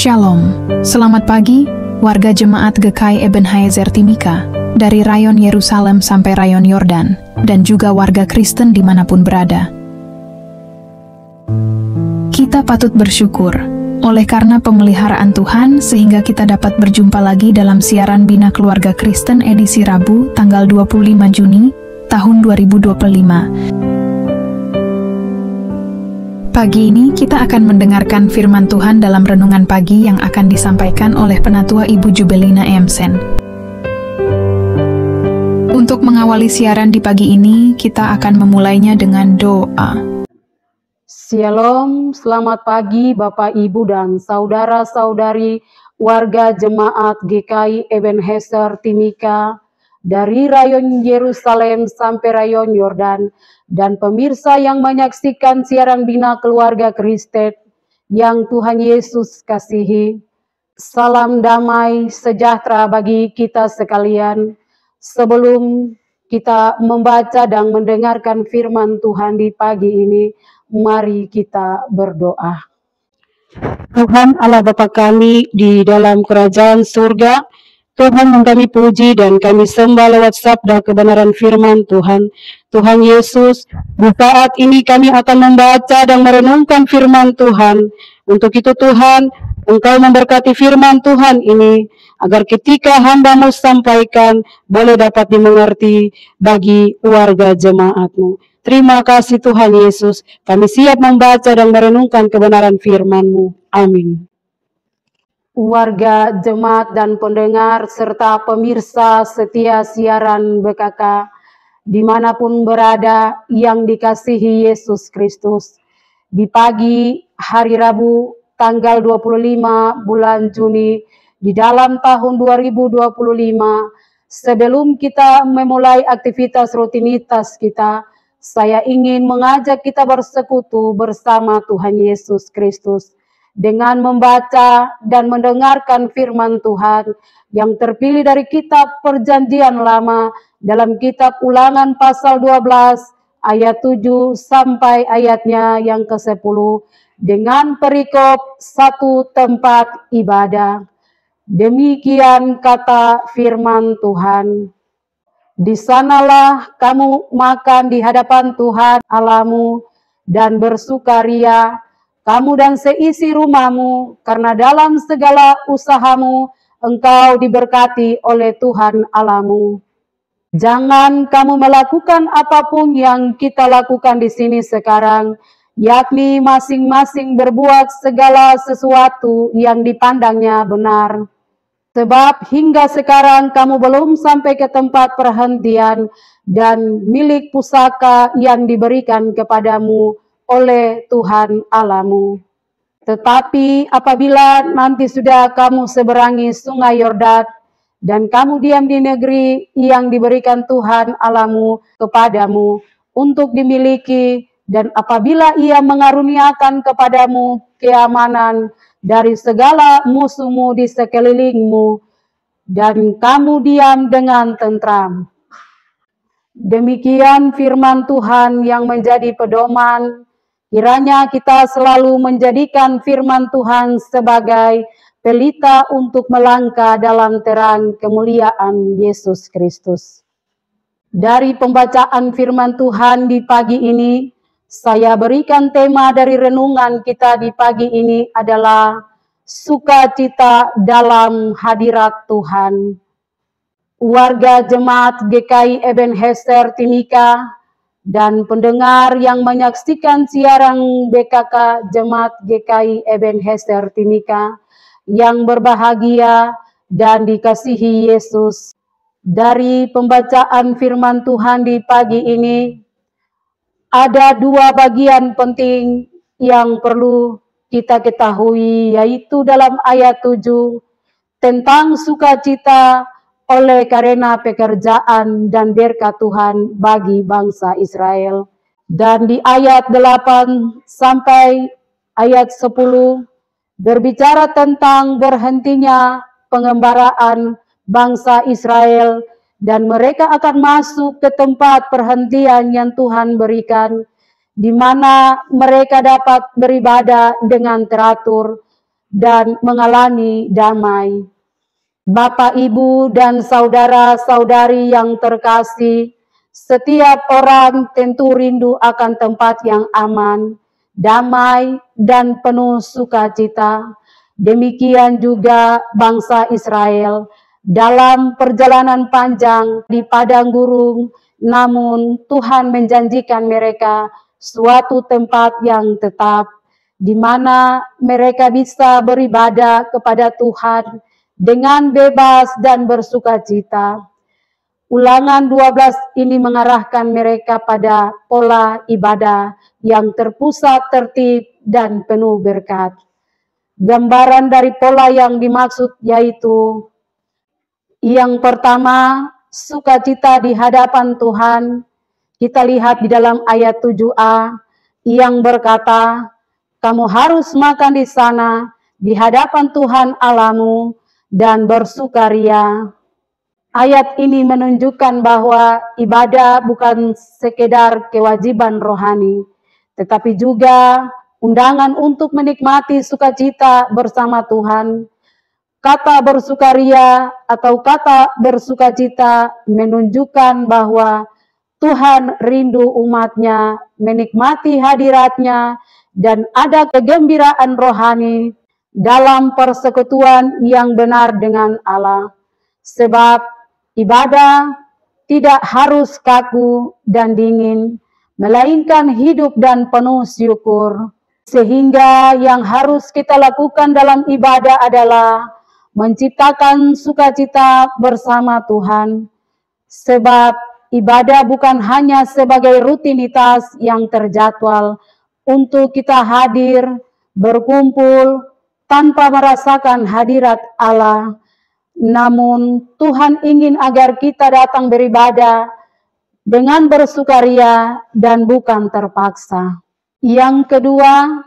Shalom, selamat pagi warga jemaat GKI Ebenezer Timika dari rayon Yerusalem sampai rayon Yordan dan juga warga Kristen dimanapun berada. Kita patut bersyukur oleh karena pemeliharaan Tuhan sehingga kita dapat berjumpa lagi dalam siaran Bina Keluarga Kristen edisi Rabu tanggal 25 Juni tahun 2025. Pagi ini kita akan mendengarkan firman Tuhan dalam renungan pagi yang akan disampaikan oleh Penatua Ibu Jubelina Emsen. Untuk mengawali siaran di pagi ini, kita akan memulainya dengan doa. Shalom, selamat pagi Bapak, Ibu, dan saudara-saudari warga jemaat GKI Ebenezer Timika dari rayon Yerusalem sampai rayon Yordan, dan pemirsa yang menyaksikan siaran Bina Keluarga Kristen yang Tuhan Yesus kasihi. Salam damai sejahtera bagi kita sekalian. Sebelum kita membaca dan mendengarkan firman Tuhan di pagi ini, mari kita berdoa. Tuhan Allah Bapa kami di dalam kerajaan surga, Tuhan yang kami puji dan kami sembah lewat sabda kebenaran firman Tuhan. Tuhan Yesus, di saat ini kami akan membaca dan merenungkan firman Tuhan. Untuk itu Tuhan, Engkau memberkati firman Tuhan ini, agar ketika hamba-Mu sampaikan, boleh dapat dimengerti bagi warga jemaat-Mu. Terima kasih Tuhan Yesus, kami siap membaca dan merenungkan kebenaran firman-Mu. Amin. Warga jemaat dan pendengar serta pemirsa setia siaran BKK dimanapun berada yang dikasihi Yesus Kristus, di pagi hari Rabu tanggal 25 bulan Juni di dalam tahun 2025, sebelum kita memulai aktivitas rutinitas kita, saya ingin mengajak kita bersekutu bersama Tuhan Yesus Kristus dengan membaca dan mendengarkan firman Tuhan yang terpilih dari kitab Perjanjian Lama dalam kitab Ulangan pasal 12 ayat 7 sampai ayatnya yang ke-10 dengan perikop satu tempat ibadah. Demikian kata firman Tuhan. Di sanalah kamu makan di hadapan Tuhan Allahmu dan bersukaria, kamu dan seisi rumahmu, karena dalam segala usahamu engkau diberkati oleh Tuhan Allahmu. Jangan kamu melakukan apapun yang kita lakukan di sini sekarang, yakni masing-masing berbuat segala sesuatu yang dipandangnya benar. Sebab hingga sekarang kamu belum sampai ke tempat perhentian dan milik pusaka yang diberikan kepadamu oleh Tuhan Allahmu. Tetapi apabila nanti sudah kamu seberangi sungai Yordan dan kamu diam di negeri yang diberikan Tuhan Allahmu kepadamu untuk dimiliki, dan apabila Ia mengaruniakan kepadamu keamanan dari segala musuhmu di sekelilingmu, dan kamu diam dengan tentram. Demikian firman Tuhan yang menjadi pedoman. Kiranya kita selalu menjadikan firman Tuhan sebagai pelita untuk melangkah dalam terang kemuliaan Yesus Kristus. Dari pembacaan firman Tuhan di pagi ini, saya berikan tema dari renungan kita di pagi ini adalah sukacita dalam hadirat Tuhan. Warga jemaat GKI Ebenezer Timika dan pendengar yang menyaksikan siaran BKK Jemaat GKI Ebenezer Timika yang berbahagia dan dikasihi Yesus. Dari pembacaan firman Tuhan di pagi ini, ada dua bagian penting yang perlu kita ketahui, yaitu dalam ayat 7 tentang sukacita oleh karena pekerjaan dan berkat Tuhan bagi bangsa Israel. Dan di ayat 8 sampai ayat 10 berbicara tentang berhentinya pengembaraan bangsa Israel dan mereka akan masuk ke tempat perhentian yang Tuhan berikan, di mana mereka dapat beribadah dengan teratur dan mengalami damai. Bapak, Ibu, dan saudara-saudari yang terkasih, setiap orang tentu rindu akan tempat yang aman, damai, dan penuh sukacita. Demikian juga bangsa Israel dalam perjalanan panjang di padang gurun, namun Tuhan menjanjikan mereka suatu tempat yang tetap, di mana mereka bisa beribadah kepada Tuhan dengan bebas dan bersukacita. Ulangan 12 ini mengarahkan mereka pada pola ibadah yang terpusat, tertib, dan penuh berkat. Gambaran dari pola yang dimaksud yaitu yang pertama, sukacita di hadapan Tuhan. Kita lihat di dalam ayat 7a yang berkata, kamu harus makan di sana di hadapan Tuhan Allahmu dan bersukaria. Ayat ini menunjukkan bahwa ibadah bukan sekedar kewajiban rohani, tetapi juga undangan untuk menikmati sukacita bersama Tuhan. Kata bersukaria atau kata bersukacita menunjukkan bahwa Tuhan rindu umatnya menikmati hadiratnya dan ada kegembiraan rohani dalam persekutuan yang benar dengan Allah. Sebab ibadah tidak harus kaku dan dingin, melainkan hidup dan penuh syukur. Sehingga yang harus kita lakukan dalam ibadah adalah menciptakan sukacita bersama Tuhan. Sebab ibadah bukan hanya sebagai rutinitas yang terjadwal untuk kita hadir, berkumpul, tanpa merasakan hadirat Allah. Namun Tuhan ingin agar kita datang beribadah dengan bersukaria dan bukan terpaksa. Yang kedua,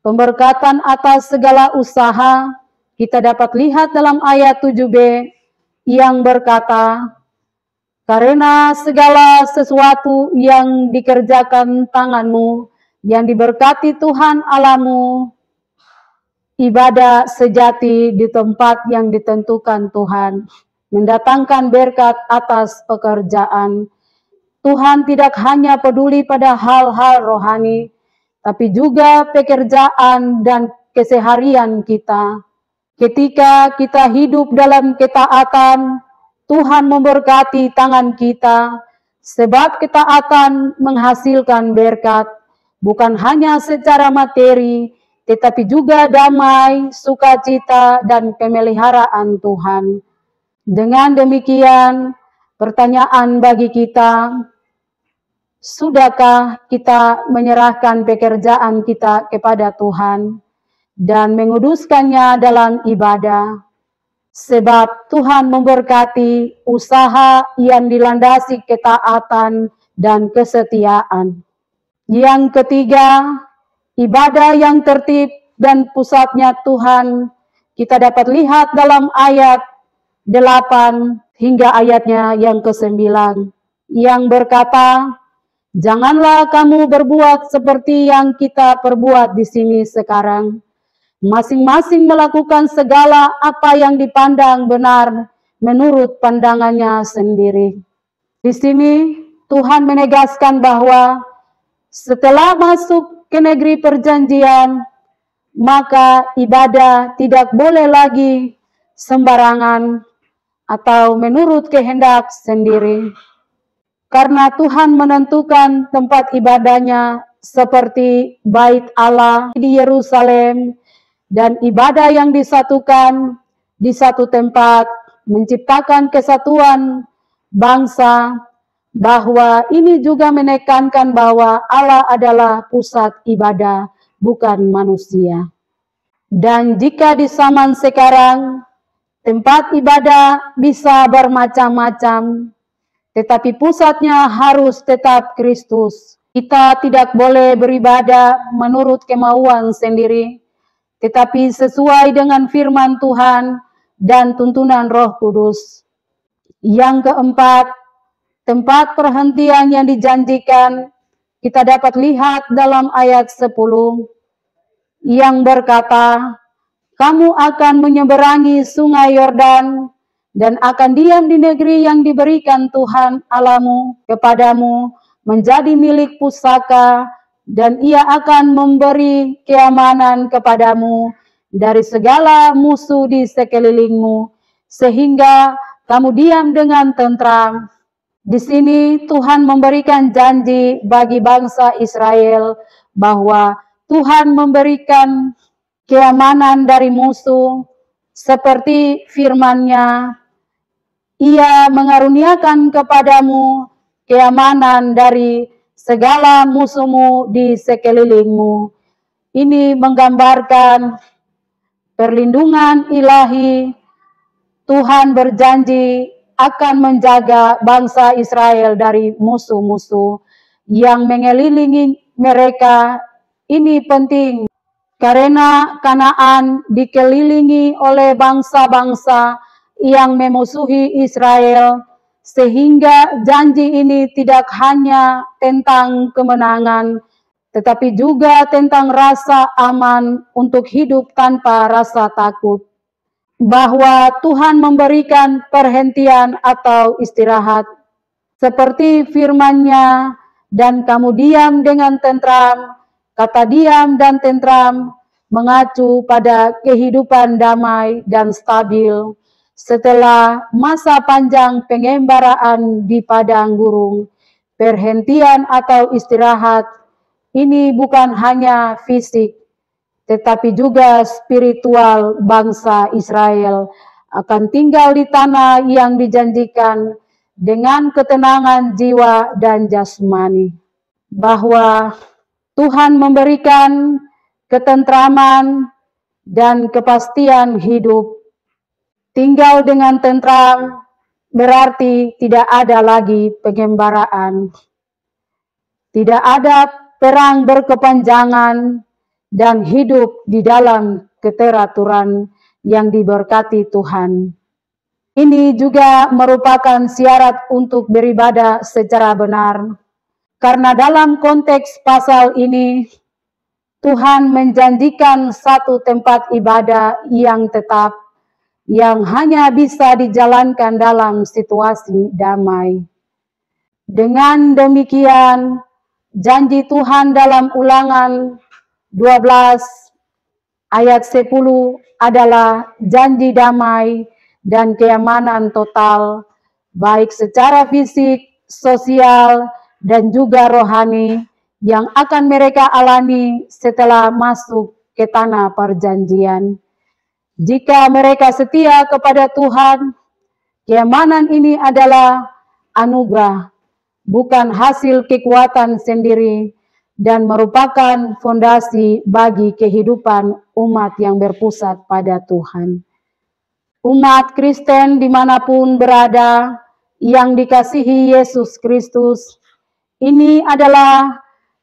pemberkatan atas segala usaha kita dapat lihat dalam ayat 7b yang berkata, karena segala sesuatu yang dikerjakan tanganmu, yang diberkati Tuhan Allahmu, ibadah sejati di tempat yang ditentukan Tuhan, mendatangkan berkat atas pekerjaan. Tuhan tidak hanya peduli pada hal-hal rohani, tapi juga pekerjaan dan keseharian kita. Ketika kita hidup dalam ketaatan, Tuhan memberkati tangan kita, sebab ketaatan menghasilkan berkat, bukan hanya secara materi, tetapi juga damai, sukacita, dan pemeliharaan Tuhan. Dengan demikian, pertanyaan bagi kita, sudahkah kita menyerahkan pekerjaan kita kepada Tuhan dan menguduskannya dalam ibadah? Sebab Tuhan memberkati usaha yang dilandasi ketaatan dan kesetiaan. Yang ketiga, ibadah yang tertib dan pusatnya Tuhan, kita dapat lihat dalam ayat 8 hingga ayatnya yang ke-9, yang berkata, janganlah kamu berbuat seperti yang kita perbuat di sini sekarang. Masing-masing melakukan segala apa yang dipandang benar menurut pandangannya sendiri. Di sini Tuhan menegaskan bahwa setelah masuk ke negeri perjanjian, maka ibadah tidak boleh lagi sembarangan atau menurut kehendak sendiri. Karena Tuhan menentukan tempat ibadahnya seperti bait Allah di Yerusalem, dan ibadah yang disatukan di satu tempat menciptakan kesatuan bangsa, bahwa ini juga menekankan bahwa Allah adalah pusat ibadah, bukan manusia. Dan jika di zaman sekarang tempat ibadah bisa bermacam-macam, tetapi pusatnya harus tetap Kristus. Kita tidak boleh beribadah menurut kemauan sendiri, tetapi sesuai dengan firman Tuhan dan tuntunan Roh Kudus. Yang keempat, tempat perhentian yang dijanjikan kita dapat lihat dalam ayat 10 yang berkata, kamu akan menyeberangi sungai Yordan dan akan diam di negeri yang diberikan Tuhan Allahmu kepadamu menjadi milik pusaka, dan ia akan memberi keamanan kepadamu dari segala musuh di sekelilingmu, sehingga kamu diam dengan tentram. Di sini Tuhan memberikan janji bagi bangsa Israel bahwa Tuhan memberikan keamanan dari musuh, seperti firman-Nya, Ia mengaruniakan kepadamu keamanan dari segala musuhmu di sekelilingmu. Ini menggambarkan perlindungan ilahi. Tuhan berjanji akan menjaga bangsa Israel dari musuh-musuh yang mengelilingi mereka. Ini penting karena Kanaan dikelilingi oleh bangsa-bangsa yang memusuhi Israel, sehingga janji ini tidak hanya tentang kemenangan, tetapi juga tentang rasa aman untuk hidup tanpa rasa takut. Bahwa Tuhan memberikan perhentian atau istirahat, seperti firman-Nya, dan kamu diam dengan tentram. Kata diam dan tentram mengacu pada kehidupan damai dan stabil setelah masa panjang pengembaraan di padang gurun. Perhentian atau istirahat ini bukan hanya fisik, tetapi juga spiritual. Bangsa Israel akan tinggal di tanah yang dijanjikan dengan ketenangan jiwa dan jasmani. Bahwa Tuhan memberikan ketentraman dan kepastian hidup. Tinggal dengan tentram berarti tidak ada lagi pengembaraan. Tidak ada perang berkepanjangan dan hidup di dalam keteraturan yang diberkati Tuhan. Ini juga merupakan syarat untuk beribadah secara benar. Karena dalam konteks pasal ini, Tuhan menjanjikan satu tempat ibadah yang tetap, yang hanya bisa dijalankan dalam situasi damai. Dengan demikian, janji Tuhan dalam Ulangan 12 ayat 10 adalah janji damai dan keamanan total, baik secara fisik, sosial, dan juga rohani, yang akan mereka alami setelah masuk ke tanah perjanjian. Jika mereka setia kepada Tuhan, keamanan ini adalah anugerah, bukan hasil kekuatan sendiri, dan merupakan fondasi bagi kehidupan umat yang berpusat pada Tuhan. Umat Kristen dimanapun berada yang dikasihi Yesus Kristus, ini adalah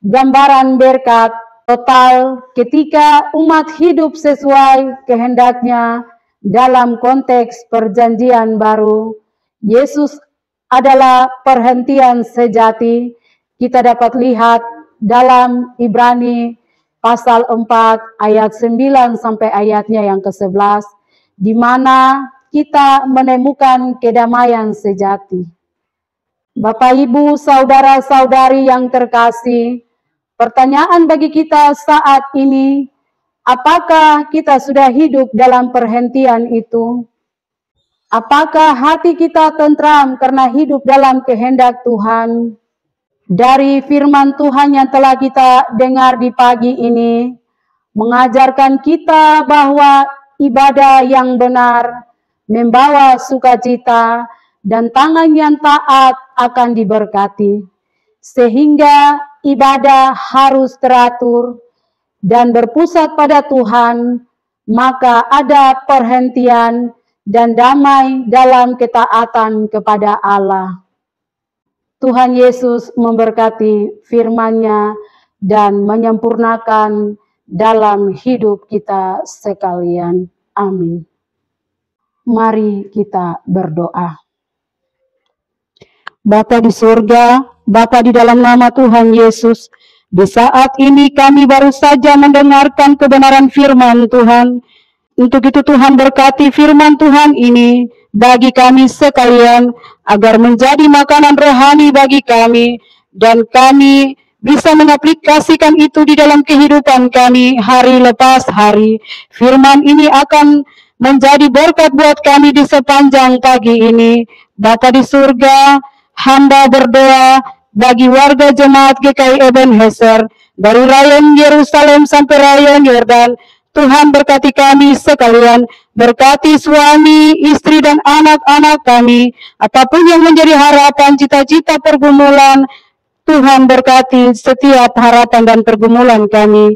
gambaran berkat total ketika umat hidup sesuai kehendaknya dalam konteks perjanjian baru. Yesus adalah perhentian sejati. Kita dapat lihat dalam Ibrani pasal 4 ayat 9 sampai ayatnya yang ke-11, di mana kita menemukan kedamaian sejati. Bapak, Ibu, saudara-saudari yang terkasih, pertanyaan bagi kita saat ini, apakah kita sudah hidup dalam perhentian itu? Apakah hati kita tentram karena hidup dalam kehendak Tuhan? Dari firman Tuhan yang telah kita dengar di pagi ini, mengajarkan kita bahwa ibadah yang benar membawa sukacita dan tangan yang taat akan diberkati. Sehingga ibadah harus teratur dan berpusat pada Tuhan, maka ada perhentian dan damai dalam ketaatan kepada Allah. Tuhan Yesus memberkati firman-Nya dan menyempurnakan dalam hidup kita sekalian. Amin. Mari kita berdoa. Bapa di surga, Bapa di dalam nama Tuhan Yesus, di saat ini kami baru saja mendengarkan kebenaran firman Tuhan. Untuk itu Tuhan berkati firman Tuhan ini bagi kami sekalian, agar menjadi makanan rohani bagi kami, dan kami bisa mengaplikasikan itu di dalam kehidupan kami hari lepas hari. Firman ini akan menjadi berkat buat kami di sepanjang pagi ini. Bapa di surga, hamba berdoa bagi warga jemaat GKI Ebenezer, dari rayon Yerusalem sampai rayon Yordan. Tuhan berkati kami sekalian, berkati suami, istri, dan anak-anak kami, apapun yang menjadi harapan, cita-cita, pergumulan. Tuhan berkati setiap harapan dan pergumulan kami.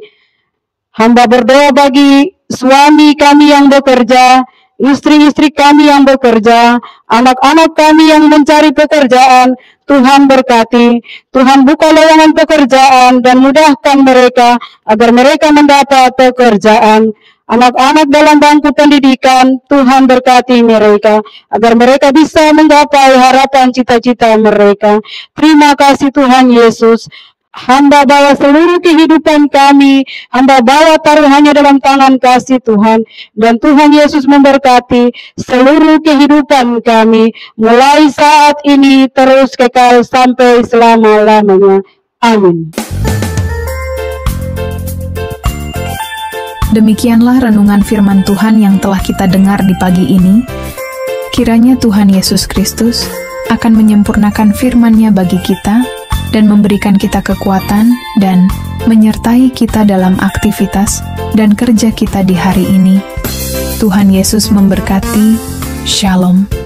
Hamba berdoa bagi suami kami yang bekerja, istri-istri kami yang bekerja, anak-anak kami yang mencari pekerjaan. Tuhan berkati, Tuhan buka lowongan pekerjaan dan mudahkan mereka agar mereka mendapat pekerjaan. Anak-anak dalam bangku pendidikan, Tuhan berkati mereka agar mereka bisa menggapai harapan cita-cita mereka. Terima kasih Tuhan Yesus. Hamba bawa seluruh kehidupan kami, hamba bawa taruhannya dalam tangan kasih Tuhan, dan Tuhan Yesus memberkati seluruh kehidupan kami, mulai saat ini terus kekal sampai selama-lamanya. Amin. Demikianlah renungan firman Tuhan yang telah kita dengar di pagi ini. Kiranya Tuhan Yesus Kristus akan menyempurnakan firman-Nya bagi kita, dan memberikan kita kekuatan dan menyertai kita dalam aktivitas dan kerja kita di hari ini. Tuhan Yesus memberkati. Shalom.